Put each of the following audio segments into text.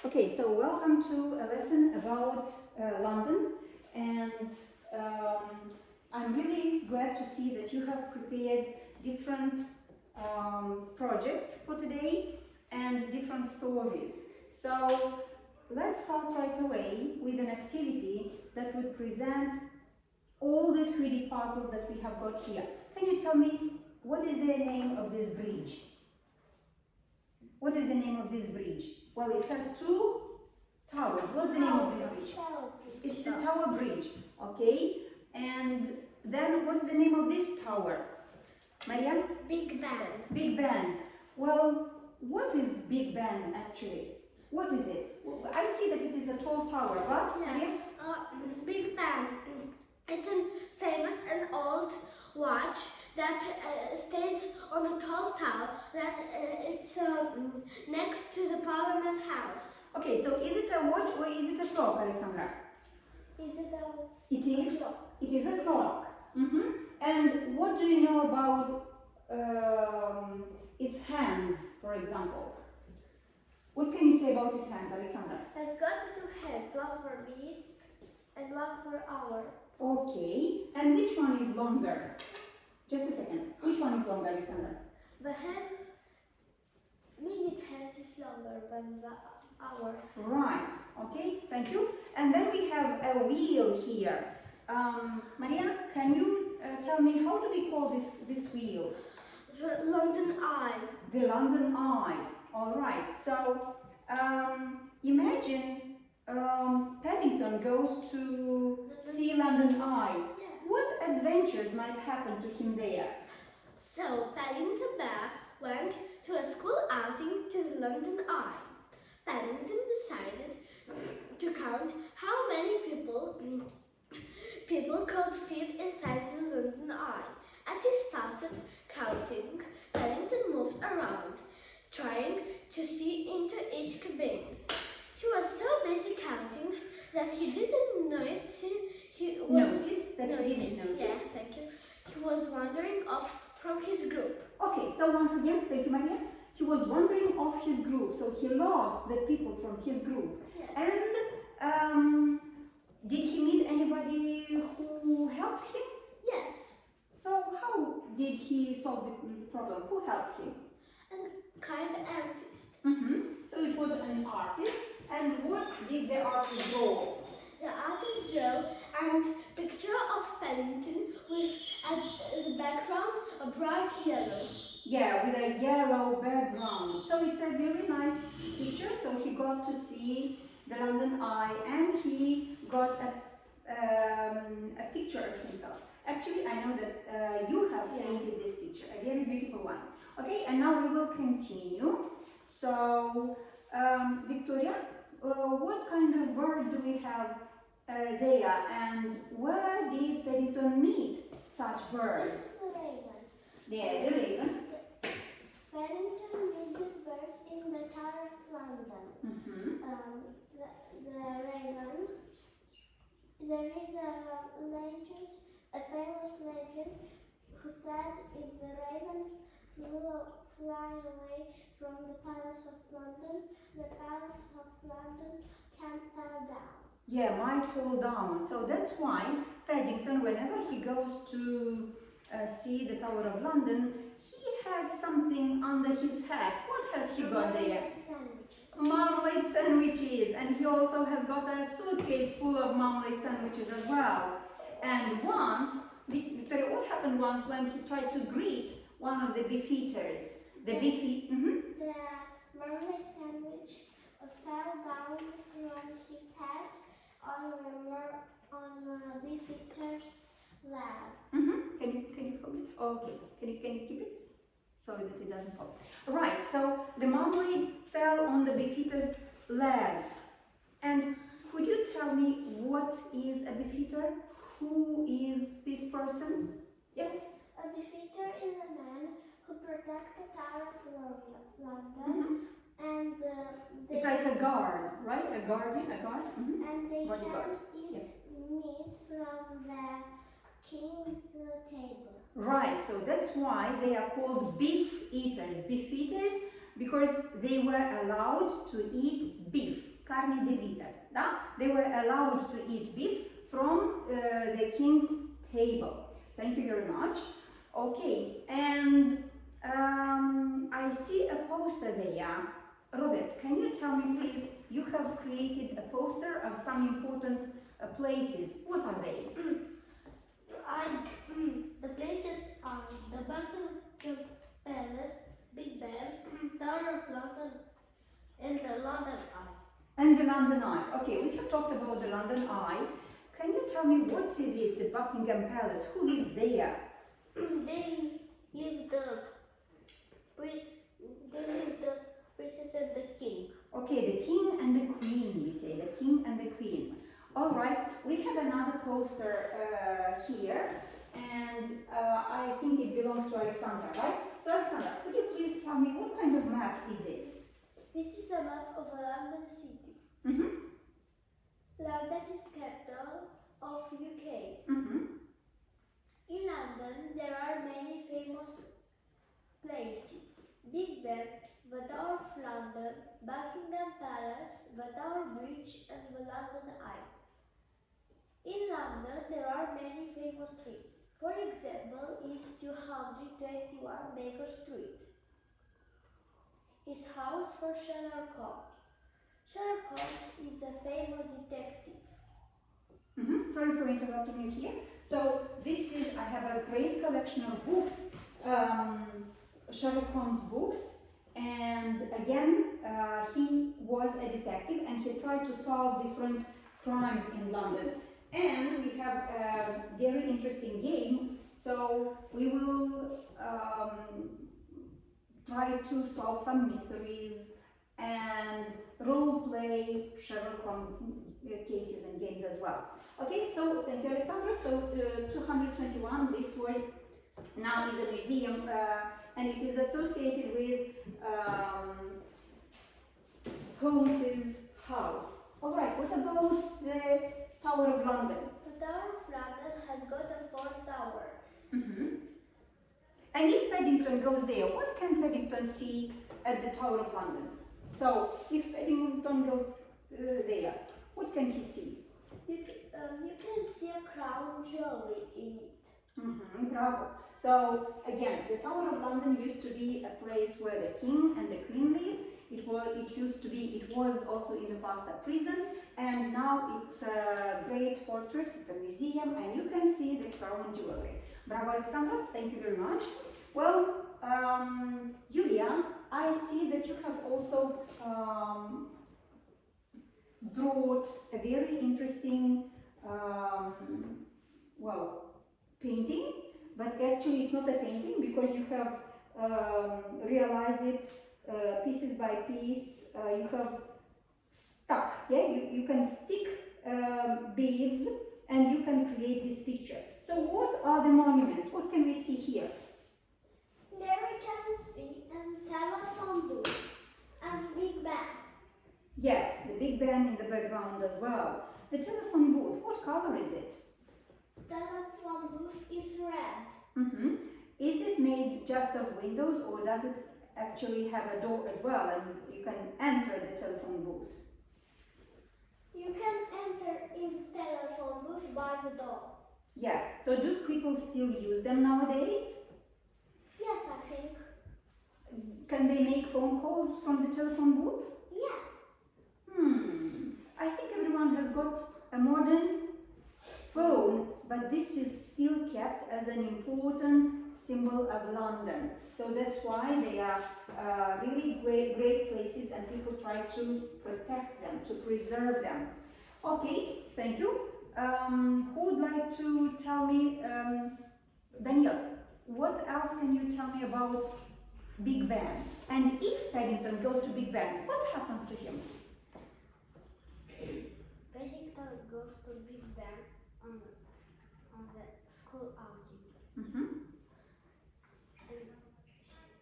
Okay, so welcome to a lesson about London, and I'm really glad to see that you have prepared different projects for today and different stories. So let's start right away with an activity that would present all the 3D puzzles that we have got here. Can you tell me what is the name of this bridge? What is the name of this bridge? Well, it has two towers. What's the name of this bridge? It's the Tower Bridge, okay? And then what's the name of this tower? Maria? Big Ben. Big Ben. Well, what is Big Ben actually? What is it? Well, I see that it is a tall tower, but Maria? Big Ben. It's a famous and old watch that stays on a tall tower that it's next to the Parliament House. Okay, so is it a watch or is it a clock, Alexandra? Is it a It is. clock? It is a clock. And what do you know about its hands, for example? What can you say about its hands, Alexandra? It's got two heads, one for minutes and one for hour. Okay, and which one is longer? Just a second. Which one is longer, Alexandra? The minute hands is longer than the hour. Right. Okay, thank you. And then we have a wheel here. Maria, can you tell me how do we call this wheel? The London Eye. The London Eye. All right. So imagine Paddington goes to see London Eye. Yeah. What adventures might happen to him there? So Paddington Bear went to a school outing to the London Eye. Paddington decided to count how many people could fit inside the London Eye. As he started counting, Paddington moved around, trying to see into each cabin. He was so busy counting that he didn't notice. Yeah, thank you. He was wandering off from his group. Okay, so once again, thank you, Maria. He was wandering off his group, so he lost the people from his group. Yes. And did he meet anybody who helped him? Yes, So how did he solve the problem? Who helped him? and kind artist. So it was an artist. And what did the artist draw? The artist drew a picture of Paddington with at the background a bright yellow. Yeah, with a yellow background. So it's a very nice picture. So he got to see the London Eye and he got a picture of himself. Actually, I know that you have painted this picture, a very beautiful one. Okay, and now we will continue. So, Victoria, what kind of bird do we have there, and where did Paddington meet such birds? This is the raven. Yeah, the raven. Paddington met these birds in the Tower of London. The ravens. There is a legend, a famous legend, who said if the ravens fly away from the Palace of London, the Palace of London can fall down. Yeah, might fall down. So that's why Paddington, whenever he goes to see the Tower of London, he has something under his hat. What has he got there? Marmalade sandwiches, and he also has got a suitcase full of marmalade sandwiches as well. And once, Victoria, what happened once when he tried to greet one of the beefeaters? The The marmalade sandwich fell down from his head on a beefeater's lap. Can you hold it? Okay. Can you keep it? Sorry that it doesn't fall. Right. So the marmalade fell on the beefeater's leg. And could you tell me what is a beefeater? Who is this person? Yes. A beefeater is a man who protects the Tower of London, and It's like a guard, right? A guardian, a guard. And they Bodyguard. can eat meat from the king's table. Right, so that's why they are called beef eaters. Beef eaters because they were allowed to eat beef. carne de vite. Da? They were allowed to eat beef from the king's table. Thank you very much. Okay, and I see a poster there. Robert, can you tell me please, you have created a poster of some important places. What are they? The places are the Buckingham Palace, Big Ben, Tower of London, and the London Eye. And the London Eye. Okay, we have talked about the London Eye. Can you tell me what is it, the Buckingham Palace? Who lives there? They live the princess and the king. Okay, the king and the queen, we say, the king and the queen. All right, we have another poster here, and I think it belongs to Alexandra, right? So Alexandra, could you please tell me what kind of map is it? This is a map of London City. Mm-hmm. London is capital of UK. Mm-hmm. In London, there are many famous places. Big Ben, the Tower of London, Buckingham Palace, the Tower Bridge, and the London Eye. In London, there are many famous streets. For example, is 221 Baker Street. His house for Sherlock Holmes. Sherlock Holmes is a famous detective. Mm-hmm. Sorry for interrupting you here. So this is, I have a great collection of books, Sherlock Holmes books, and again, he was a detective and he tried to solve different crimes in London. And we have a very interesting game, so we will try to solve some mysteries and role play Sherlock Holmes cases and games as well. Okay, so thank you, Alexandra. So 221, this was now is a museum and it is associated with Holmes's house. All right, what about the Tower of London? The Tower of London has got 4 towers. Mm-hmm. And if Paddington goes there, what can Paddington see at the Tower of London? So, if Paddington goes there, what can he see? You can see a crown jewelry in it. Mm-hmm, bravo. So, again, the Tower of London used to be a place where the king and the queen lived. It was also in the past a prison, and now it's a great fortress, it's a museum, and you can see the crown jewelry. Bravo, Alexandra, thank you very much. Well, Julia, I see that you have also brought a very interesting, painting, but actually it's not a painting because you have realized it pieces by piece. You have stuck, yeah? You can stick beads and you can create this picture. So what are the monuments? What can we see here? There we can see a telephone booth and Big Ben. Yes, the Big Ben in the background as well. The telephone booth, what color is it? The telephone booth is red. Mm-hmm. Is it made just of windows or does it actually have a door as well and you can enter the telephone booth? You can enter in the telephone booth by the door. Yeah, so do people still use them nowadays? Yes, I think. Can they make phone calls from the telephone booth? Yes. I think everyone has got a modern phone, but this is still kept as an important symbol of London. So that's why they are really great places and people try to protect them, to preserve them. Okay, thank you. Who would like to tell me, Daniel, what else can you tell me about Big Ben? And if Paddington goes to Big Ben, what happens to him? Paddington goes to Big Ben on the school outing. Mm-hmm.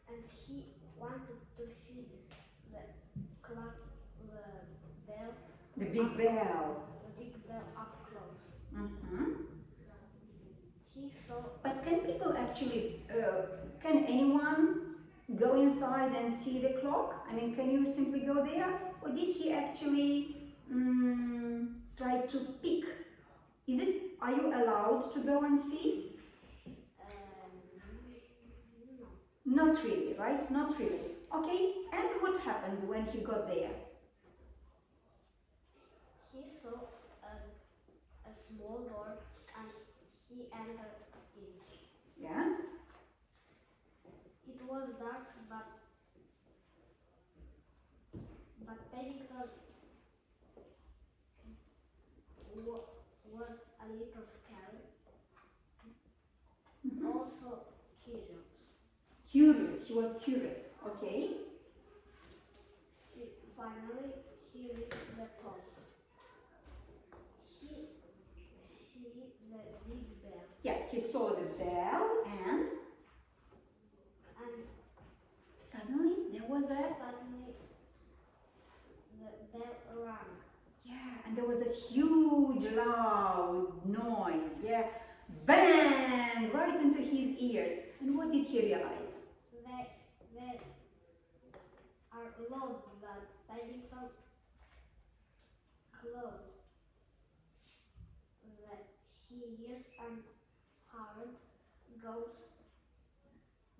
And he wanted to see the clock, the bell. The big bell. The big bell up close. Mm-hmm. He saw. But can people actually, can anyone go inside and see the clock? I mean, can you simply go there? Or did he actually try to pick? Are you allowed to go and see? No. Not really, right? Not really. Okay, and what happened when he got there? He saw a small door and he entered it. Yeah? It was dark, but Paddington was a little scared, also curious. Curious, he was curious. Okay. Finally, he reached the top. He see the big bell. Yeah, he saw the bell and suddenly there was a... Suddenly the bell rang. Yeah, and there was a huge loud noise. Yeah, bang! Right into his ears. And what did he realize? They are loud, but Paddington closed he hears and hard goes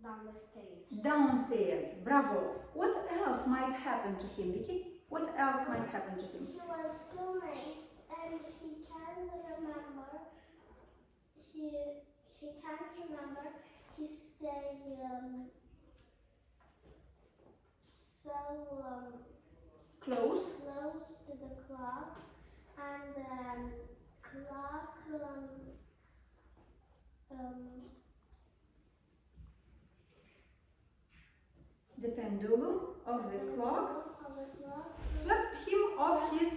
down the stairs. Downstairs, bravo. What else might happen to him, Vicky? What else might happen to him? He was still amazed and he can't remember. He can't remember. He stayed Close to the clock, and then clock the pendulum of the clock swept him off his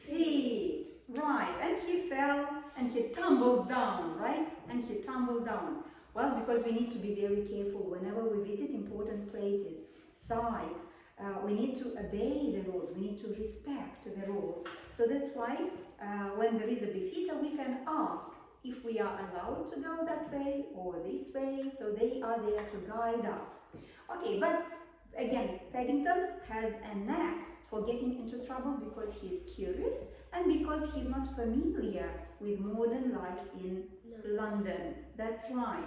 feet. Right, and he fell and he tumbled down, right? And he tumbled down. Well, because we need to be very careful whenever we visit important places, sites. We need to obey the rules, we need to respect the rules. So that's why when there is a befita, we can ask if we are allowed to go that way or this way, so they are there to guide us. Okay, but again, Paddington has a knack for getting into trouble because he is curious and because he's not familiar with modern life in London. That's right.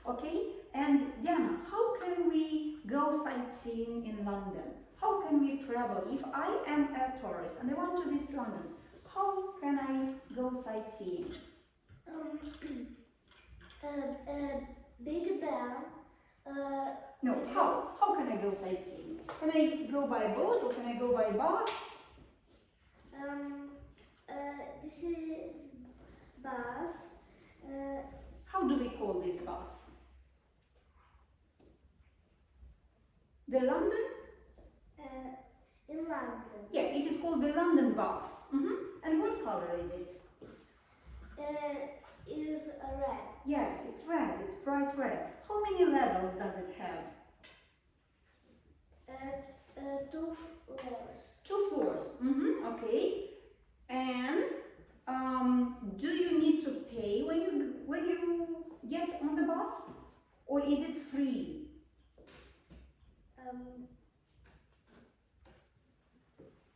Okay, and Diana, how can we go sightseeing in London? How can we travel? If I am a tourist and I want to visit London, how can I go sightseeing? Big Bear. No, how can I go sightseeing? Can I go by boat or can I go by bus? This is bus. How do we call this bus? The London? In London. Yeah, it is called the London bus. And what color is it? Is red. Yes, it's red. It's bright red. How many levels does it have? 2 floors. 2 floors. Okay. And do you need to pay when you get on the bus, or is it free?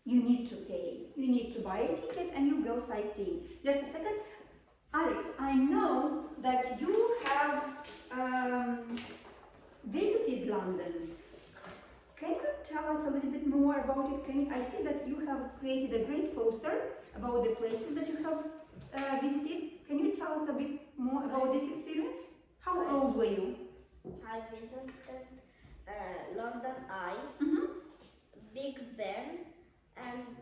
You need to pay. You need to buy a ticket and you go sightseeing. Just a second. Alex, I know that you have visited London. Can you tell us a little bit more about it? I see that you have created a great poster about the places that you have visited. Can you tell us a bit more about this experience? How old were you? I visited London Eye, Big Ben, and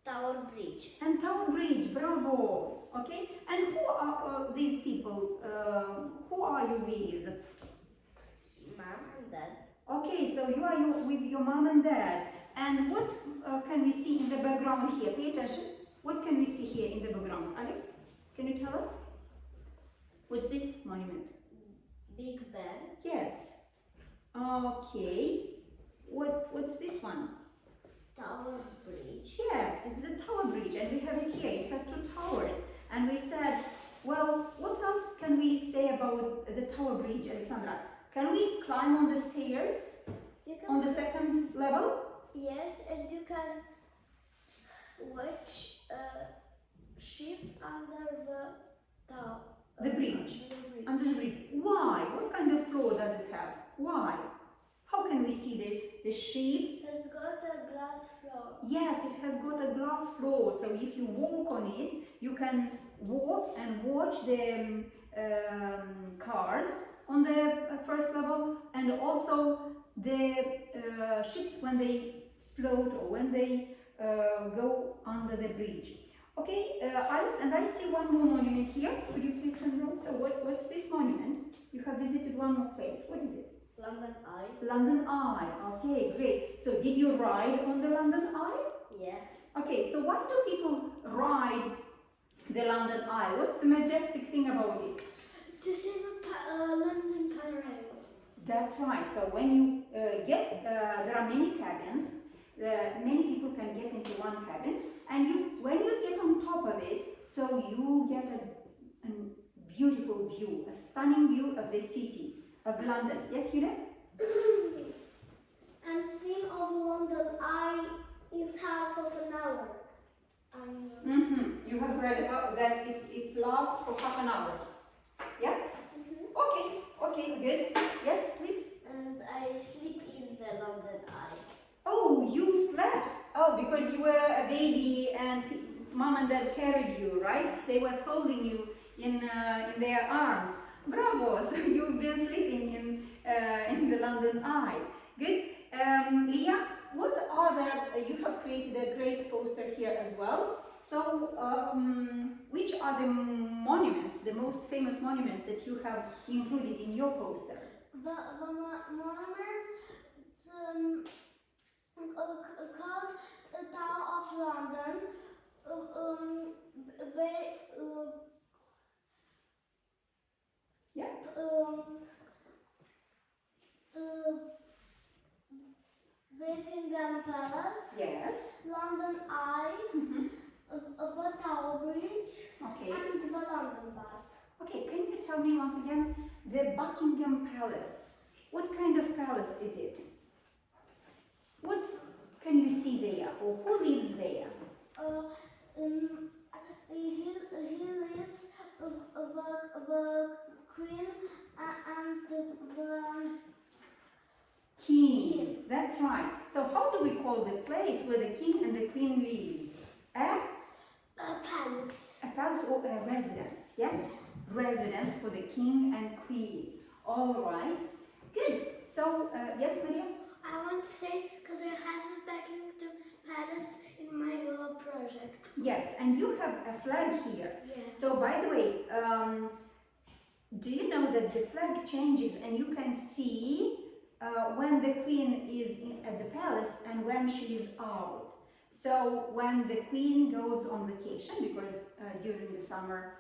Tower Bridge. And Tower Bridge, bravo! Okay, and who are these people? Who are you with? Mom and Dad. Okay, so you are with your mom and dad. And what can we see in the background here? Pay attention. What can we see here in the background? Alex, can you tell us? What's this monument? Big Ben. Yes. Okay. What's this one? Tower Bridge. Yes, it's the Tower Bridge, and we have it here. It has 2 towers. And we said, well, what else can we say about the Tower Bridge, Alexandra? Can we climb on the stairs on the 2nd level? Yes, and you can which ship under the top. The bridge. Under the bridge. Why? What kind of floor does it have? Why? How can we see the ship? It's got a glass floor. Yes, it has got a glass floor, so if you walk on it, you can walk and watch the cars on the first level, and also the ships when they float or when they go under the bridge. Okay, Alex, and I see one more monument here. Could you please turn around? So what's this monument? You have visited one more place. What is it? London Eye. London Eye. Okay, great. So did you ride on the London Eye? Yeah. Okay, so why do people ride the London Eye? What's the majestic thing about it? To see the London Panorama. That's right. So when you there are many cabins. Many people can get into one cabin, and when you get on top of it, so you get a beautiful view, a stunning view of the city of London. Yes, you know? And spin of London Eye is half of an hour. You have read about that it lasts for half an hour. Yeah? Okay, good. Yes, please. And I sleep in the London Eye. Oh, you slept. Oh, because you were a baby and mom and dad carried you, right? They were holding you in their arms. Bravo! So you've been sleeping in the London Eye. Good. Leah, what other? You have created a great poster here as well. So, which are the monuments, the most famous monuments that you have included in your poster? The monuments called the Tower of London. Yeah. Buckingham Palace. Yes. London Eye. The Tower Bridge. Okay. And the London Bus. Okay, can you tell me once again the Buckingham Palace? What kind of palace is it? What can you see there, or who lives there? He lives the Queen and the King. That's right. So how do we call the place where the king and the queen lives? A palace. A palace or a residence, yeah? Residence for the king and queen. All right. Good. So, yes, Maria? I want to say, because I have a Buckingham Palace in my project. Yes, and you have a flag here. Yes. So, by the way, do you know that the flag changes and you can see when the queen is at the palace and when she is out? So, when the queen goes on vacation, because during the summer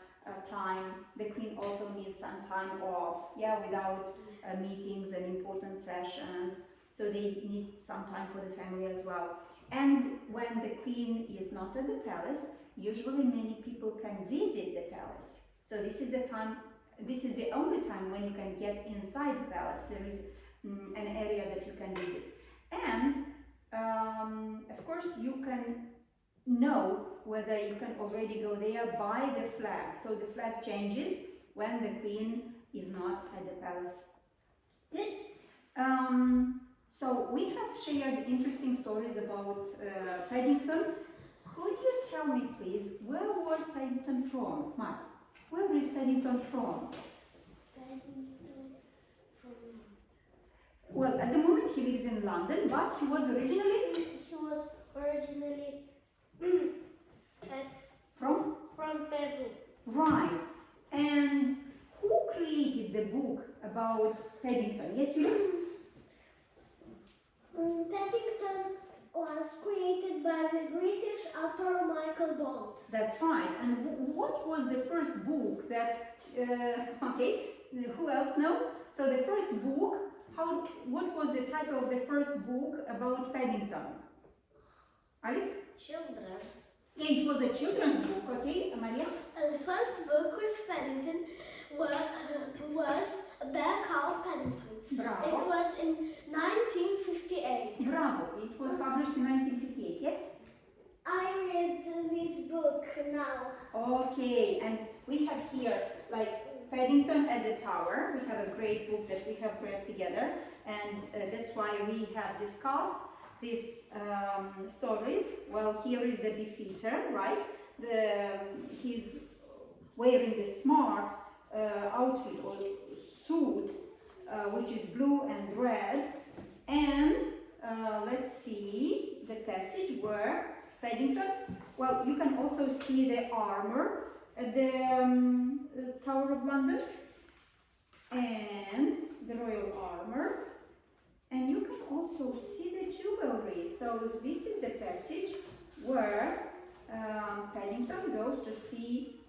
time, the queen also needs some time off, yeah, without meetings and important sessions. So they need some time for the family as well. And when the queen is not at the palace, usually many people can visit the palace. So this is the time, this is the only time when you can get inside the palace. There is an area that you can visit. And of course you can know whether you can already go there by the flag. So the flag changes when the queen is not at the palace. Good. So we have shared interesting stories about Paddington. Could you tell me please, where was Paddington from? Mark, where is Paddington from? Paddington from... Well, at the moment he lives in London, but he was originally... from Peru. Right. And who created the book about Paddington? Yes, you know? Paddington was created by the British author Michael Bond. That's right. And what was the first book that, okay, who else knows? So the first book, what was the title of the first book about Paddington? Alex? Children's. Yeah, it was a children's book, okay, Maria? The first book with Paddington was A Bear Called Paddington. Bravo. It was in 1958. Bravo. It was published in 1958, yes? I read this book now. Okay, and we have here like Paddington at the Tower. We have a great book that we have read together, and that's why we have discussed these stories. Well, here is the beefeater, right? He's wearing the smart outfit or suit, which is blue and red. And let's see the passage where Paddington, well, you can also see the armor at the Tower of London and the royal armor. And you can also see the jewelry. So this is the passage where Paddington goes to see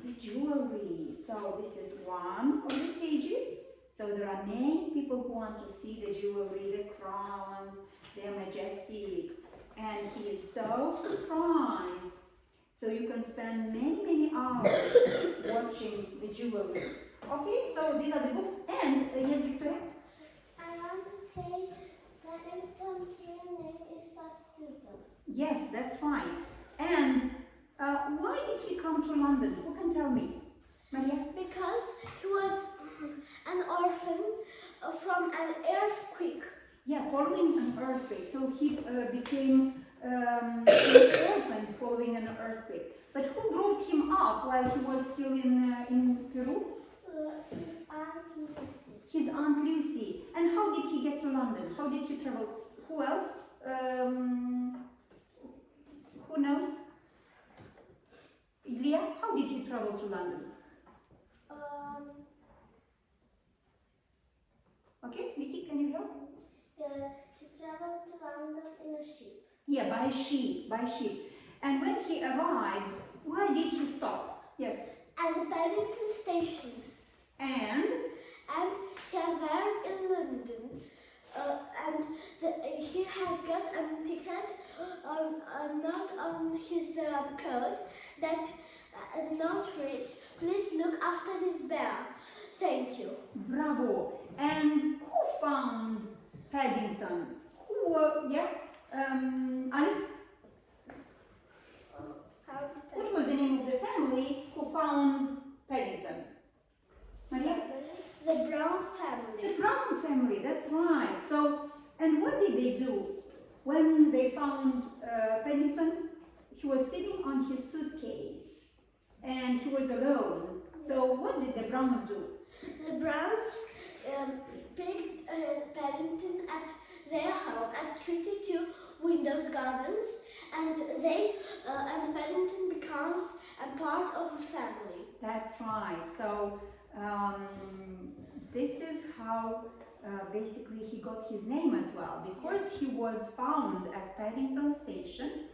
the jewelry. So this is one of the pages. So there are many people who want to see the jewelry, the crowns, they're majestic. And he is so surprised. So you can spend many hours watching the jewelry. Okay, so these are the books. And yes, Victoria? I want to say Paddington's real name is Paddington. Yes, that's fine. And why did he come to London? Who can tell me? Maria? Because he was an orphan from an earthquake. Yeah, following an earthquake. So he became an orphan following an earthquake. But who brought him up while he was still in Peru? His Aunt Lucy. His Aunt Lucy. And how did he get to London? How did he travel? Who else? Who knows? Leah, how did he travel to London? Okay, Vicky, can you help? He traveled to London in a ship. Yeah, by ship. And when he arrived, why did he stop? Yes. At the Paddington station. And he arrived in London. He has got a ticket, a note on his coat that the note reads, "Please look after this bear. Thank you." Bravo. And who found Paddington? Who? Alex? What was the name of the family who found Paddington? Maria? The Brown family. The Brown family, that's right. So, and what did they do when they found Paddington? He was sitting on his suitcase and he was alone. So what did the Browns do? The Browns picked Paddington at their home and treated to Windows Gardens, and Paddington becomes a part of the family. That's right. So this is how basically he got his name as well, because he was found at Paddington Station,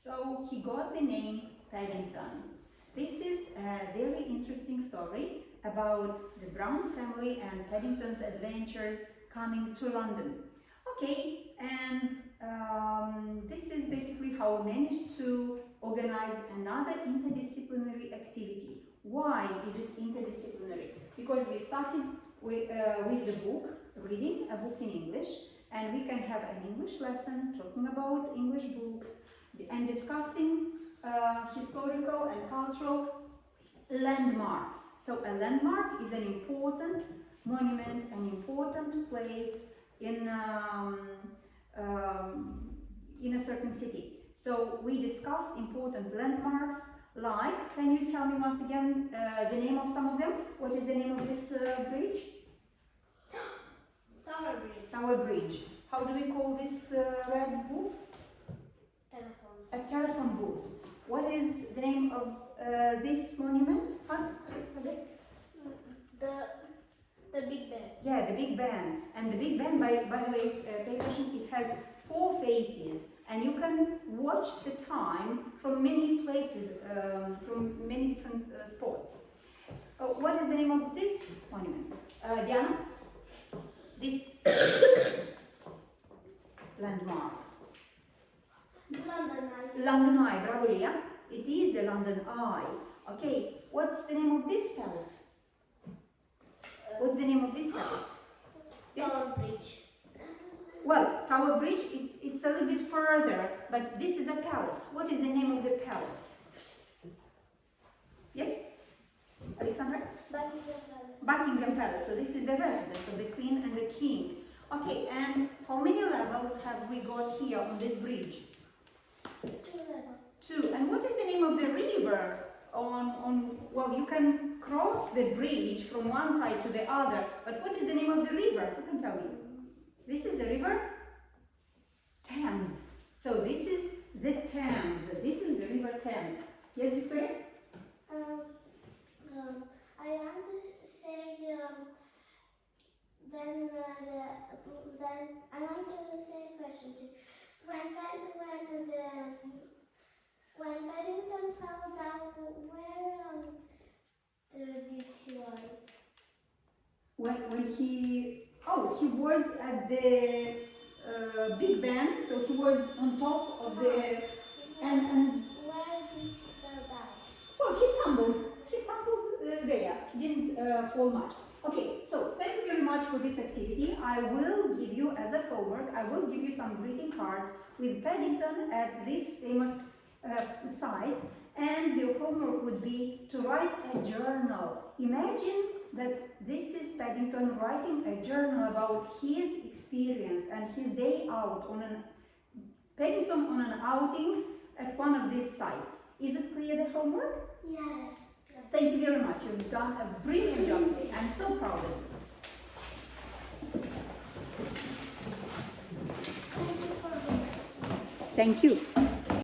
so he got the name Paddington. This is a very interesting story about the Browns family and Paddington's adventures coming to London. Okay, and this is basically how we managed to organize another interdisciplinary activity. Why is it interdisciplinary? Because we started with the book, reading a book in English, and we can have an English lesson talking about English books and discussing historical and cultural landmarks. So a landmark is an important monument, an important place in a certain city. So we discussed important landmarks like, can you tell me once again the name of some of them? What is the name of this bridge? Tower Bridge. Tower Bridge. How do we call this red booth? Telephone. A telephone booth. What is the name of this monument? Huh? The Big Ben. Yeah, the Big Ben. And the Big Ben, by the way, pay attention, it has 4 faces, and you can watch the time from many places, from many different spots. What is the name of this monument? Diana? This landmark. London Eye. London Eye, bravo Leah. It is the London Eye. Okay, what's the name of this palace? What's the name of this palace? Tower Bridge. Well, Tower Bridge, it's a little bit further further, but this is a palace. What is the name of the palace? Yes? Alexandra? Buckingham Palace. So this is the residence of the Queen and the King. Okay, and how many levels have we got here on this bridge? 2 levels. 2. And what is the name of the river well, you can cross the bridge from one side to the other, but what is the name of the river? Who can tell me? This is the river Thames. So this is the Thames. This is the river Thames. Yes, Victoria? I want to say then I want to say a question too. When Paddington fell down, where did he was? When he was at the Big Ben, so he was on top of the and where did he fall down? well, he tumbled there. He didn't fall much. Okay, so thank you very much for this activity. I will give you as a homework, I will give you some greeting cards with Paddington at these famous sites, and your homework would be to write a journal. Imagine that this is Paddington writing a journal about his experience and his day out Paddington on an outing at one of these sites. Is it clear, the homework? Yes. Thank you very much. You've done a brilliant job today. I'm so proud of you. Thank you for this. Thank you.